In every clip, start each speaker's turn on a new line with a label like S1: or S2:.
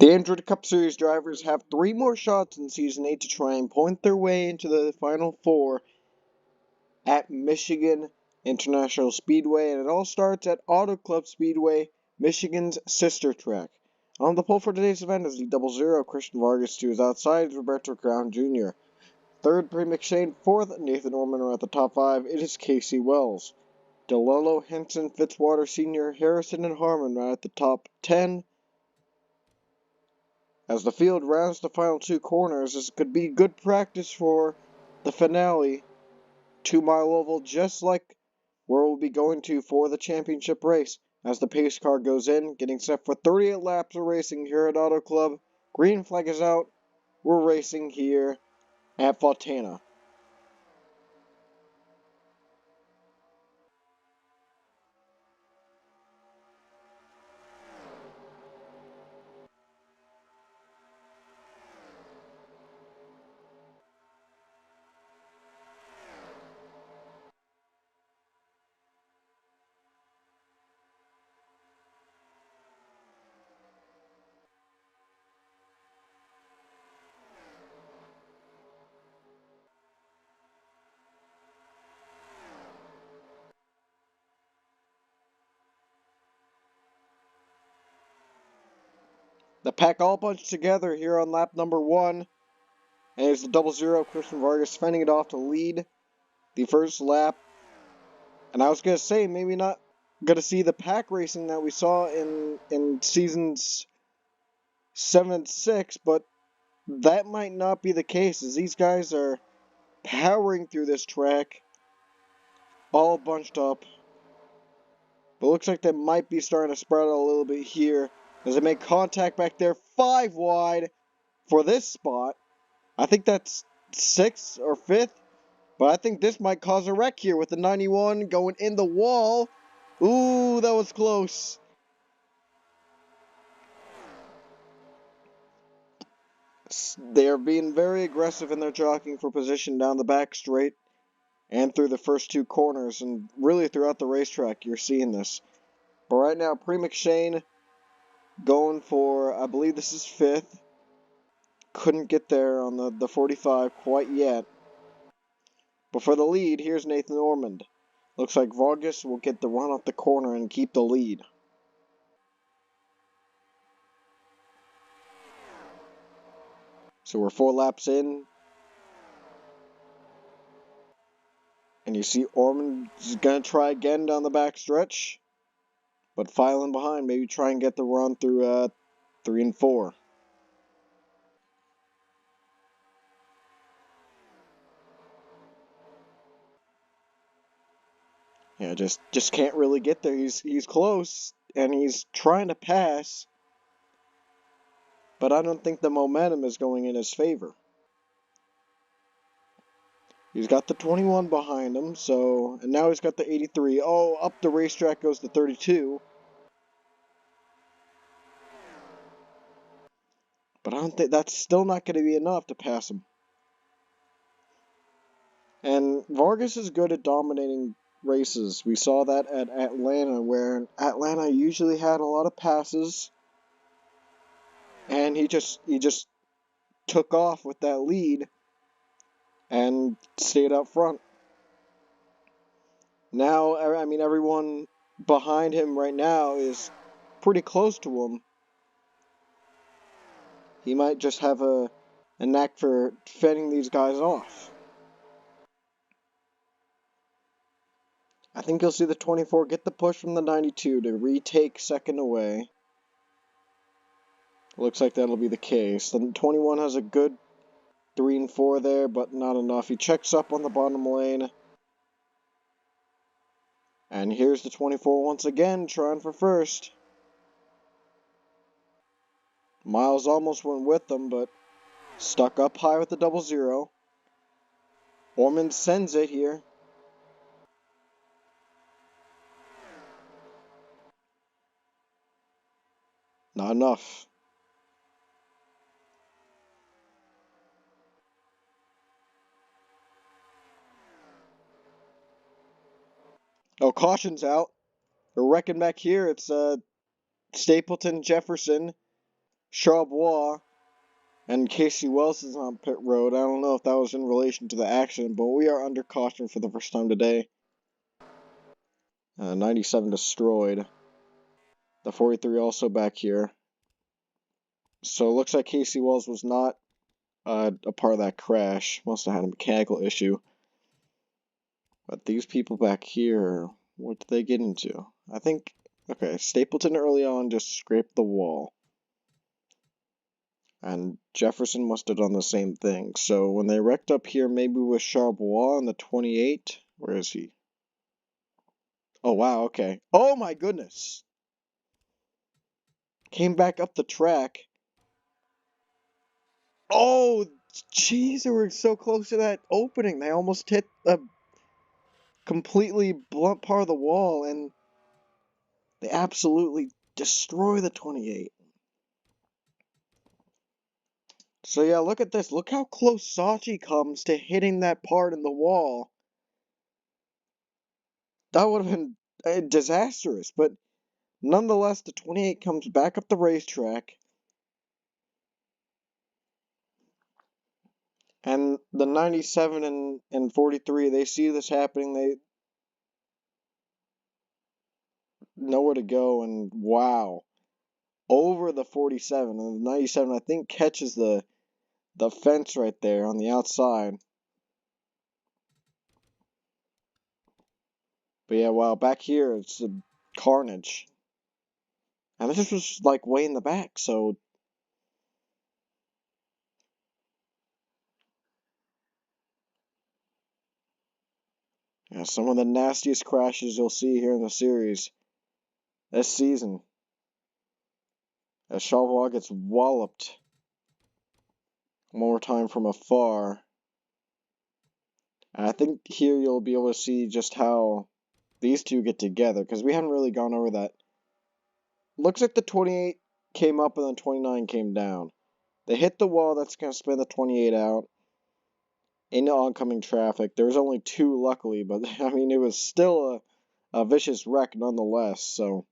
S1: The Android Cup Series drivers have 3 more shots in Season 8 to try and point their way into the Final Four at Michigan International Speedway, and it all starts at Auto Club Speedway, Michigan's sister track. On the pole for today's event is the 00 Christian Vargas, who is outside Roberto Crown Jr. Third, Bree McShane. Fourth, Nathan Orman are at the top 5. It is Casey Wells. DeLello, Henson, Fitzwater Sr., Harrison, and Harmon are at the top 10. As the field rounds the final 2 corners, this could be good practice for the finale 2-mile oval, just like where we'll be going to for the championship race. As the pace car goes in, getting set for 38 laps of racing here at Auto Club. Green flag is out. We're racing here at Fontana. The pack all bunched together here on lap number 1. And it's the 00 Christian Vargas fending it off to lead the first lap. And I was going to say, maybe not going to see the pack racing that we saw in seasons 7 and 6, but that might not be the case, as these guys are powering through this track, all bunched up. But looks like they might be starting to spread out a little bit here as they make contact back there, 5 wide for this spot. I think that's 6th or 5th, but I think this might cause a wreck here with the 91 going in the wall. Ooh, that was close. They are being very aggressive in their jockeying for position down the back straight and through the first 2 corners, and really throughout the racetrack you're seeing this. But right now, Bree McShane going for, I believe this is 5th. Couldn't get there on the 45 quite yet. But for the lead, here's Nathan Ormond. Looks like Vargas will get the run off the corner and keep the lead. So we're 4 laps in. And you see Ormond is going to try again down the back stretch. But filing behind, maybe try and get the run through 3 and 4. Yeah, just can't really get there. He's close, and he's trying to pass. But I don't think the momentum is going in his favor. He's got the 21 behind him, and now he's got the 83. Oh, up the racetrack goes the 32. But I don't think that's still not going to be enough to pass him. And Vargas is good at dominating races. We saw that at Atlanta, where Atlanta usually had a lot of passes, and he just took off with that lead and stayed up front. Now, I mean, everyone behind him right now is pretty close to him. He might just have a knack for fending these guys off. I think you'll see the 24 get the push from the 92 to retake second away. Looks like that'll be the case. The 21 has a good 3 and 4 there, but not enough. He checks up on the bottom lane. And here's the 24 once again, trying for first. Miles almost went with them, but stuck up high with the 00. Ormond sends it here. Not enough. Oh, caution's out. They're wrecking back here. It's Stapleton, Jefferson, Charbois and Casey Wells is on pit road. I don't know if that was in relation to the accident, but we are under caution for the first time today. 97 destroyed. The 43 also back here. So it looks like Casey Wells was not a part of that crash. Must have had a mechanical issue. But these people back here, what did they get into? I think, okay, Stapleton early on just scraped the wall. And Jefferson must have done the same thing. So when they wrecked up here, maybe with Charbois on the 28. Where is he? Oh, wow, okay. Oh, my goodness. Came back up the track. Oh, jeez, they were so close to that opening. They almost hit a completely blunt part of the wall, and they absolutely destroy the 28. So yeah, look at this. Look how close Sachi comes to hitting that part in the wall. That would have been disastrous, but nonetheless, the 28 comes back up the racetrack. And the 97 and 43, they see this happening. They know where to go, and wow. Over the 47. And the 97, I think, catches the fence right there on the outside. But yeah, wow, back here, it's a carnage. And this was, like, way in the back, so... Yeah, some of the nastiest crashes you'll see here in the series this season. As Charbois gets walloped one more time from afar. And I think here you'll be able to see just how these two get together, because we haven't really gone over that. Looks like the 28 came up and the 29 came down. They hit the wall that's going to spin the 28 out into oncoming traffic. There was only two, luckily, but I mean, it was still a vicious wreck nonetheless. So,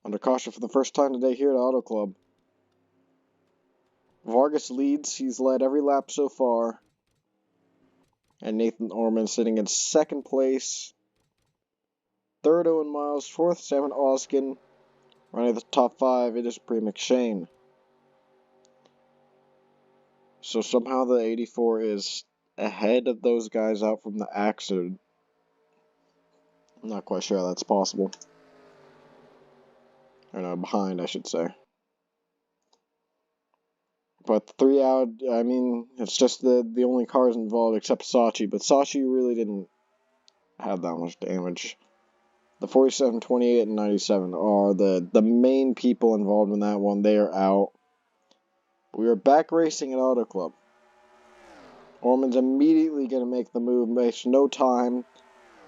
S1: under caution for the first time today here at Auto Club. Vargas leads. He's led every lap so far. And Nathan Orman sitting in second place. Third, Owen Miles. Fourth, Sam Oskin. Running the top five, it is Bree McShane. So somehow the 84 is ahead of those guys out from the accident. I'm not quite sure how that's possible. Or no, behind, I should say. But 3 out, I mean, it's just the only cars involved except Sachi. But Sachi really didn't have that much damage. The 47, 28, and 97 are the main people involved in that one. They are out. We are back racing at Auto Club. Orman's immediately going to make the move, makes no time.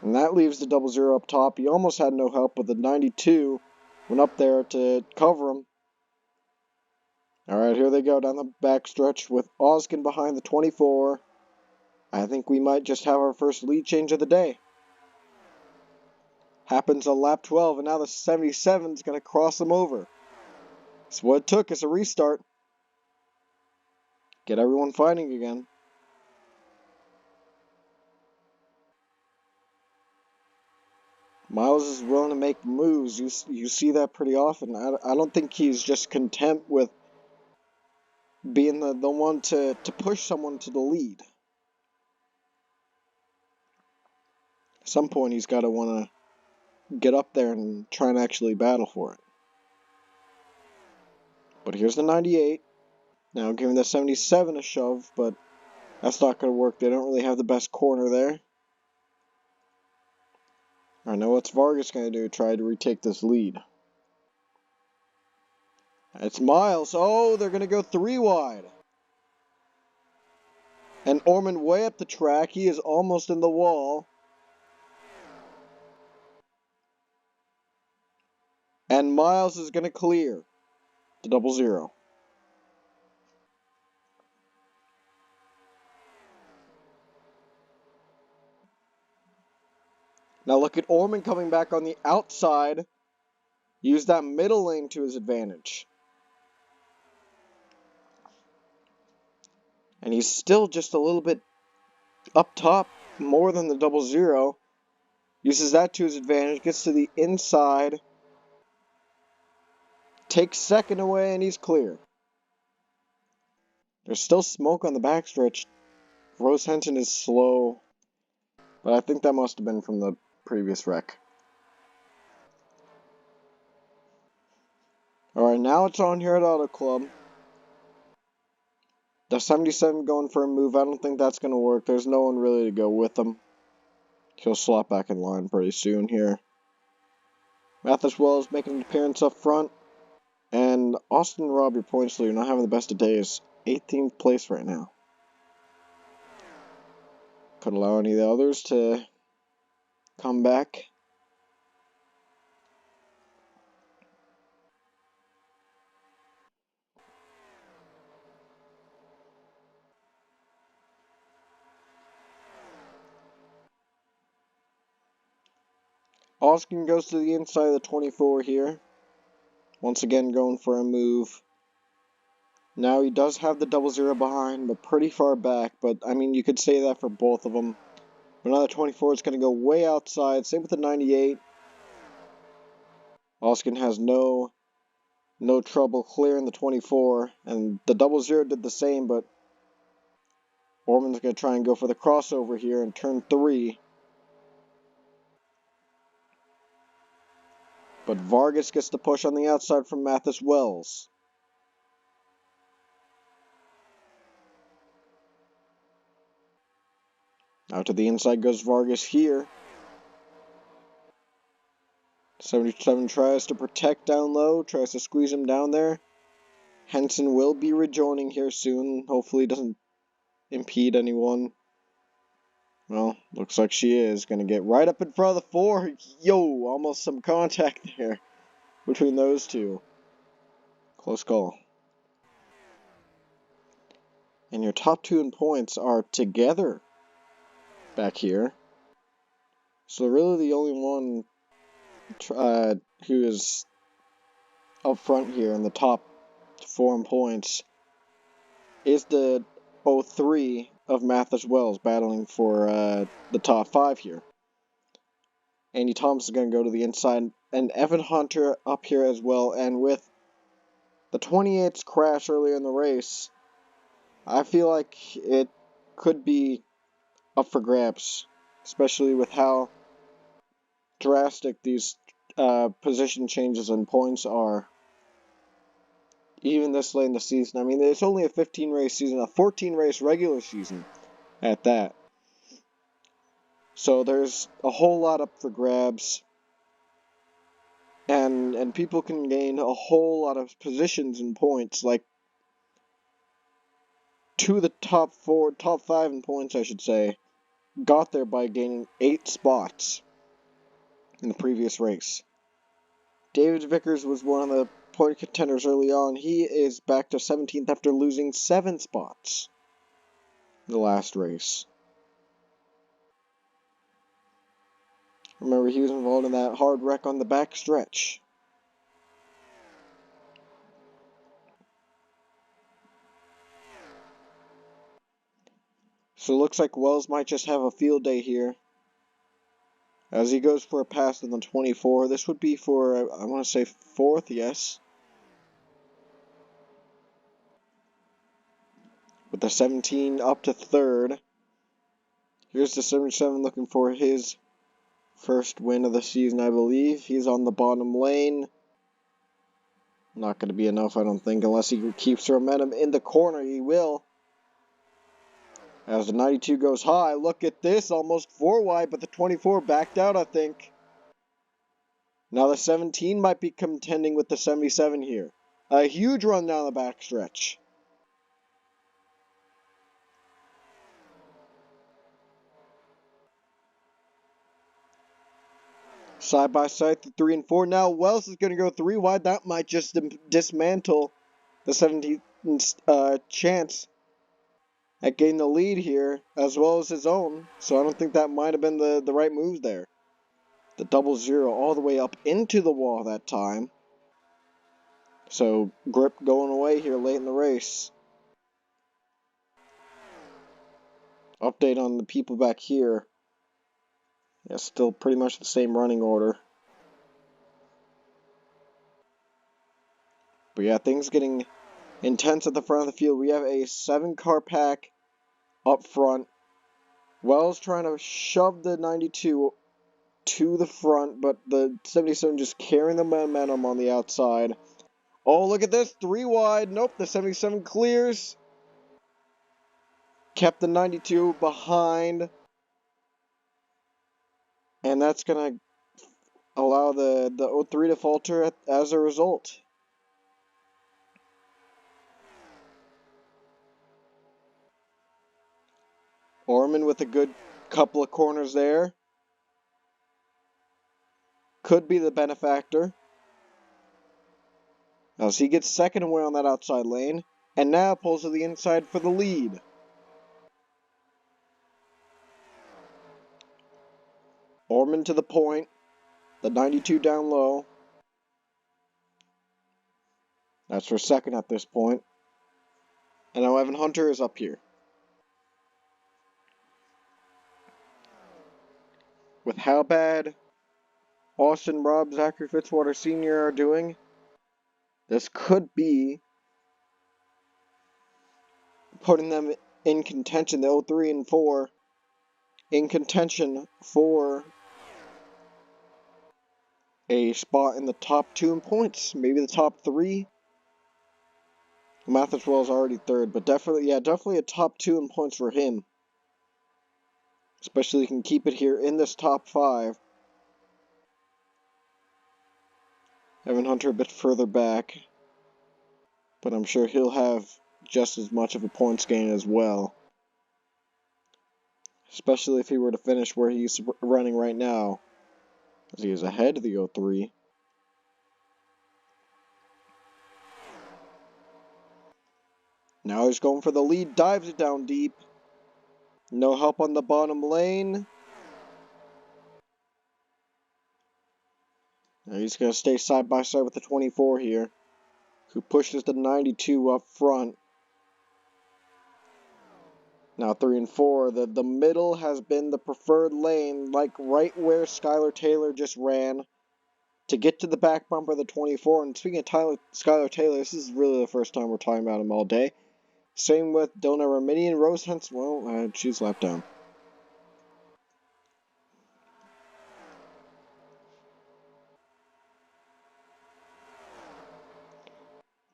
S1: And that leaves the 00 up top. He almost had no help, but the 92 went up there to cover him. Alright, here they go down the backstretch with Oskin behind the 24. I think we might just have our first lead change of the day. Happens on lap 12, and now the 77 is going to cross them over. It's what it took. It's a restart. Get everyone fighting again. Miles is willing to make moves. You see that pretty often. I don't think he's just content with being the one to push someone to the lead. At some point, he's got to want to get up there and try and actually battle for it. But here's the 98. Now giving the 77 a shove, but that's not going to work. They don't really have the best corner there. I know what's Vargas going to do, try to retake this lead. It's Miles. Oh, they're going to go 3 wide. And Orman way up the track. He is almost in the wall. And Miles is going to clear the 00. Now look at Orman coming back on the outside. Use that middle lane to his advantage. And he's still just a little bit up top, more than the 0-0. Uses that to his advantage, gets to the inside, takes second away, and he's clear. There's still smoke on the backstretch. Rose Henson is slow, but I think that must have been from the previous wreck. Alright, now it's on here at Auto Club. The 77 going for a move. I don't think that's going to work. There's no one really to go with him. He'll slot back in line pretty soon here. Mathis Wells making an appearance up front. And Austin Robb, your points leader, not having the best of days. 18th place right now. Could allow any of the others to come back. Oskin goes to the inside of the 24 here. Once again going for a move. Now he does have the 0-0 behind, but pretty far back. But, I mean, you could say that for both of them. But now the 24 is going to go way outside. Same with the 98. Oskin has no trouble clearing the 24. And the 0-0 did the same, but Orman's going to try and go for the crossover here in turn 3. But Vargas gets the push on the outside from Mathis Wells. Out to the inside goes Vargas here. 77 tries to protect down low, tries to squeeze him down there. Henson will be rejoining here soon. Hopefully doesn't impede anyone. Well, looks like she is. Going to get right up in front of the 4. Yo, almost some contact there between those two. Close call. And your top 2 in points are together back here. So really the only one who is up front here in the top 4 in points is the 03 of Mathis Wells battling for the top 5 here. Andy Thomas is going to go to the inside, and Evan Hunter up here as well. And with the 28's crash earlier in the race, I feel like it could be up for grabs, especially with how drastic these position changes and points are. Even this late in the season. I mean, it's only a 15-race season, a 14-race regular season at that. So there's a whole lot up for grabs. And people can gain a whole lot of positions and points. Like, 2 of the top 5 in points, I should say, got there by gaining 8 spots in the previous race. David Vickers was one of the point contenders early on. He is back to 17th after losing 7 spots in the last race. Remember, he was involved in that hard wreck on the back stretch. So it looks like Wells might just have a field day here. As he goes for a pass in the 24. This would be for, I want to say 4th, yes. With the 17 up to 3rd. Here's the 77 looking for his first win of the season, I believe. He's on the bottom lane. Not going to be enough, I don't think, unless he keeps the momentum in the corner. He will. As the 92 goes high, look at this, almost 4 wide, but the 24 backed out, I think. Now the 17 might be contending with the 77 here. A huge run down the backstretch. Side by side, the 3 and 4. Now Wells is going to go 3 wide. That might just dismantle the 17's chance at getting the lead here, as well as his own. So I don't think that might have been the right move there. The 0-0 all the way up into the wall that time. So grip going away here late in the race. Update on the people back here. Yeah, still pretty much the same running order. But yeah, things getting intense at the front of the field. We have a 7-car pack up front. Wells trying to shove the 92 to the front, but the 77 just carrying the momentum on the outside. Oh, look at this. 3 wide. Nope, the 77 clears. Kept the 92 behind. And that's going to allow the 03 to falter as a result. Orman with a good couple of corners there. Could be the benefactor. As he gets second away on that outside lane. And now pulls to the inside for the lead. Orman to the point. The 92 down low. That's for second at this point. And now Evan Hunter is up here. With how bad Austin Robb, Zachary Fitzwater Sr. are doing, this could be putting them in contention, the 03 and 4, in contention for a spot in the top 2 in points, maybe the top 3. Matheswell is already third, but definitely a top 2 in points for him. Especially if he can keep it here in this top 5. Evan Hunter a bit further back, but I'm sure he'll have just as much of a points gain as well. Especially if he were to finish where he's running right now, as he is ahead of the 03. Now he's going for the lead, dives it down deep. No help on the bottom lane. Now he's going to stay side by side with the 24 here, who pushes the 92 up front. Now 3 and 4, the middle has been the preferred lane, like right where Skylar Taylor just ran to get to the back bumper of the 24. And speaking of Skylar Taylor, this is really the first time we're talking about him all day. Same with Dona Remini and Rose Hunts. Well, she's left down.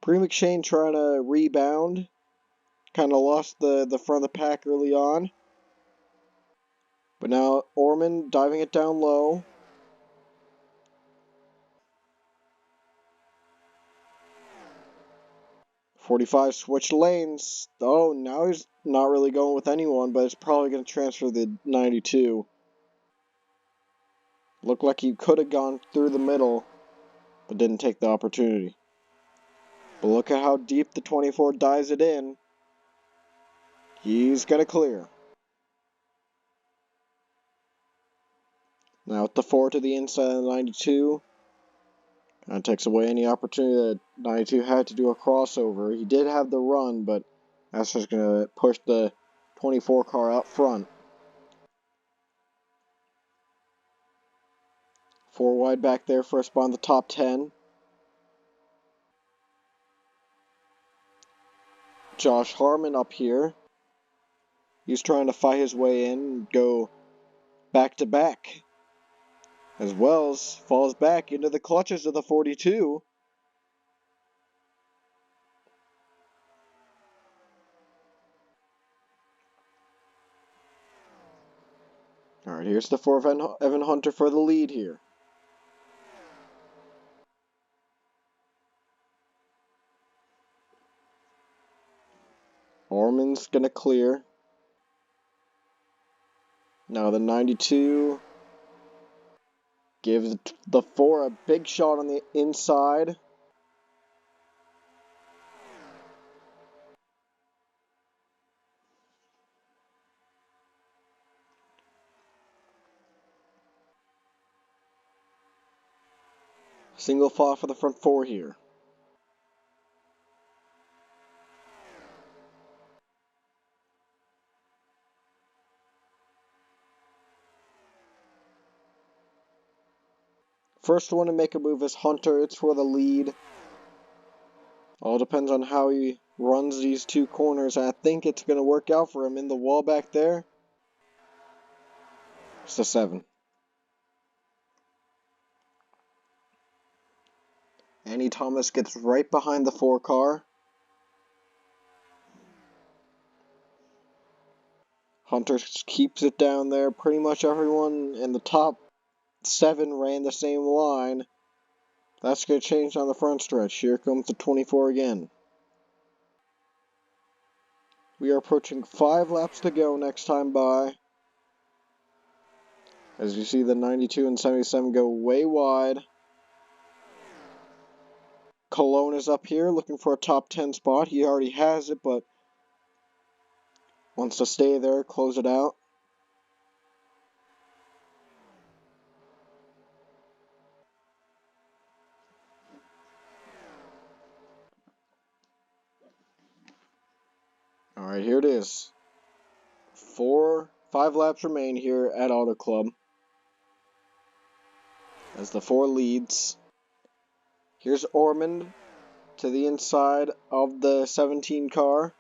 S1: Bree McShane trying to rebound. Kind of lost the front of the pack early on. But now Orman diving it down low. .45 switched lanes. Oh, now he's not really going with anyone, but it's probably going to transfer the 92. Looked like he could have gone through the middle, but didn't take the opportunity. But look at how deep the 24 dives it in. He's going to clear. Now with the 4 to the inside of the 92. Kind of takes away any opportunity that 92 had to do a crossover. He did have the run, but that's just going to push the 24 car out front. 4 wide back there for a spot in the top 10. Josh Harmon up here. He's trying to fight his way in and go back to back. As Wells falls back into the clutches of the 42. Alright, here's the 4 Evan Hunter for the lead here. Orman's gonna clear. Now the 92 gives the 4 a big shot on the inside. Single file for the front 4 here. First one to make a move is Hunter. It's for the lead. All depends on how he runs these two corners. I think it's going to work out for him in the wall back there. It's the 7. Annie Thomas gets right behind the 4 car. Hunter keeps it down there. Pretty much everyone in the top 7 ran the same line. That's going to change on the front stretch. Here comes the 24 again. We are approaching 5 laps to go next time by. As you see, the 92 and 77 go way wide. Cologne is up here looking for a top 10 spot. He already has it, but wants to stay there, close it out. Alright, here it is. 5 laps remain here at Auto Club. As the 4 leads. Here's Ormond to the inside of the 17 car.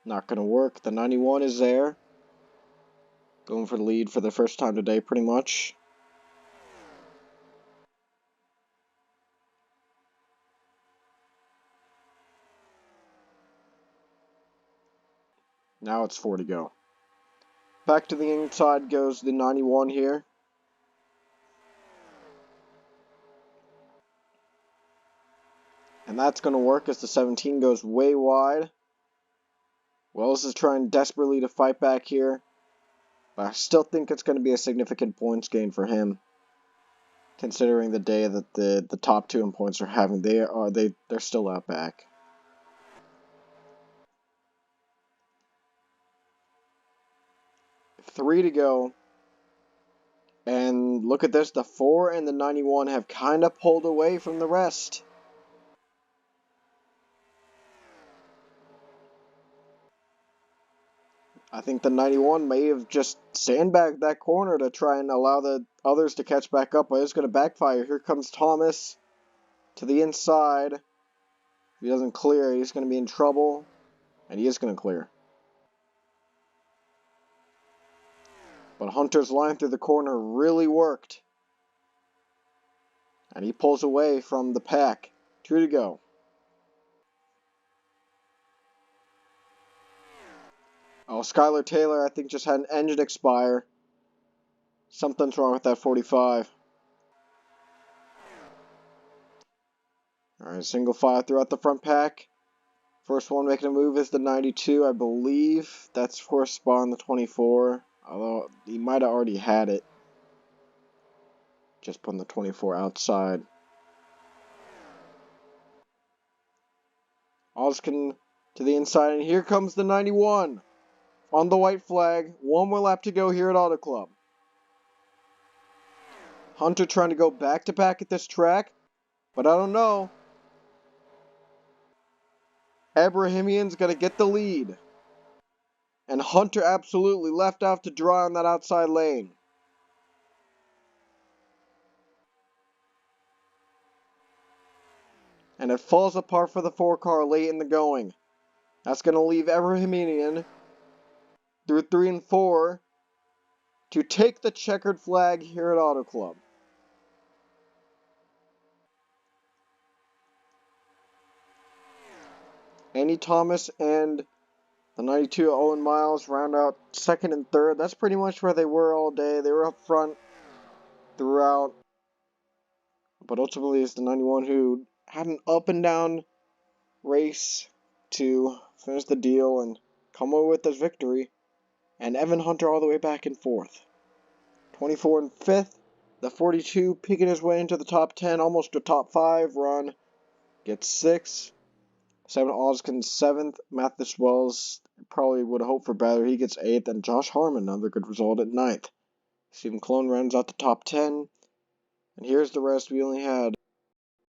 S1: Not going to work. The 91 is there. Going for the lead for the first time today, pretty much. Now it's 4 to go. Back to the inside goes the 91 here. And that's going to work as the 17 goes way wide. Wells is trying desperately to fight back here. But I still think it's going to be a significant points gain for him. Considering the day that the top 2 in points are having. They're still out back. Three to go. And look at this. The 4 and the 91 have kind of pulled away from the rest. I think the 91 may have just sandbagged that corner to try and allow the others to catch back up, but it's going to backfire. Here comes Thomas to the inside. If he doesn't clear, he's going to be in trouble, and he is going to clear. But Hunter's line through the corner really worked, and he pulls away from the pack. 2 to go. Oh, Skylar Taylor, I think, just had an engine expire. Something's wrong with that 45. Alright, single file throughout the front pack. First one making a move is the 92, I believe. That's for a spot on the 24. Although, he might have already had it. Just putting the 24 outside. Oskin to the inside, and here comes the 91. On the white flag. One more lap to go here at Auto Club. Hunter trying to go back-to-back at this track. But I don't know. Abrahamian's going to get the lead. And Hunter absolutely left out to dry on that outside lane. And it falls apart for the 4 car late in the going. That's going to leave Abrahamian through 3 and 4 to take the checkered flag here at Auto Club. Andy Thomas and the 92 Owen Miles round out 2nd and 3rd. That's pretty much where they were all day. They were up front throughout. But ultimately it's the 91 who had an up and down race to finish the deal and come away with this victory. And Evan Hunter all the way back in 4th. 24 and 5th. The 42 peeking his way into the top 10, almost a top 5 run. Gets 6. 7 Oskin 7th. Mathis Wells probably would hope for better. He gets 8th. And Josh Harmon, another good result at 9th. Stephen Cologne rounds out the top 10. And here's the rest. We only had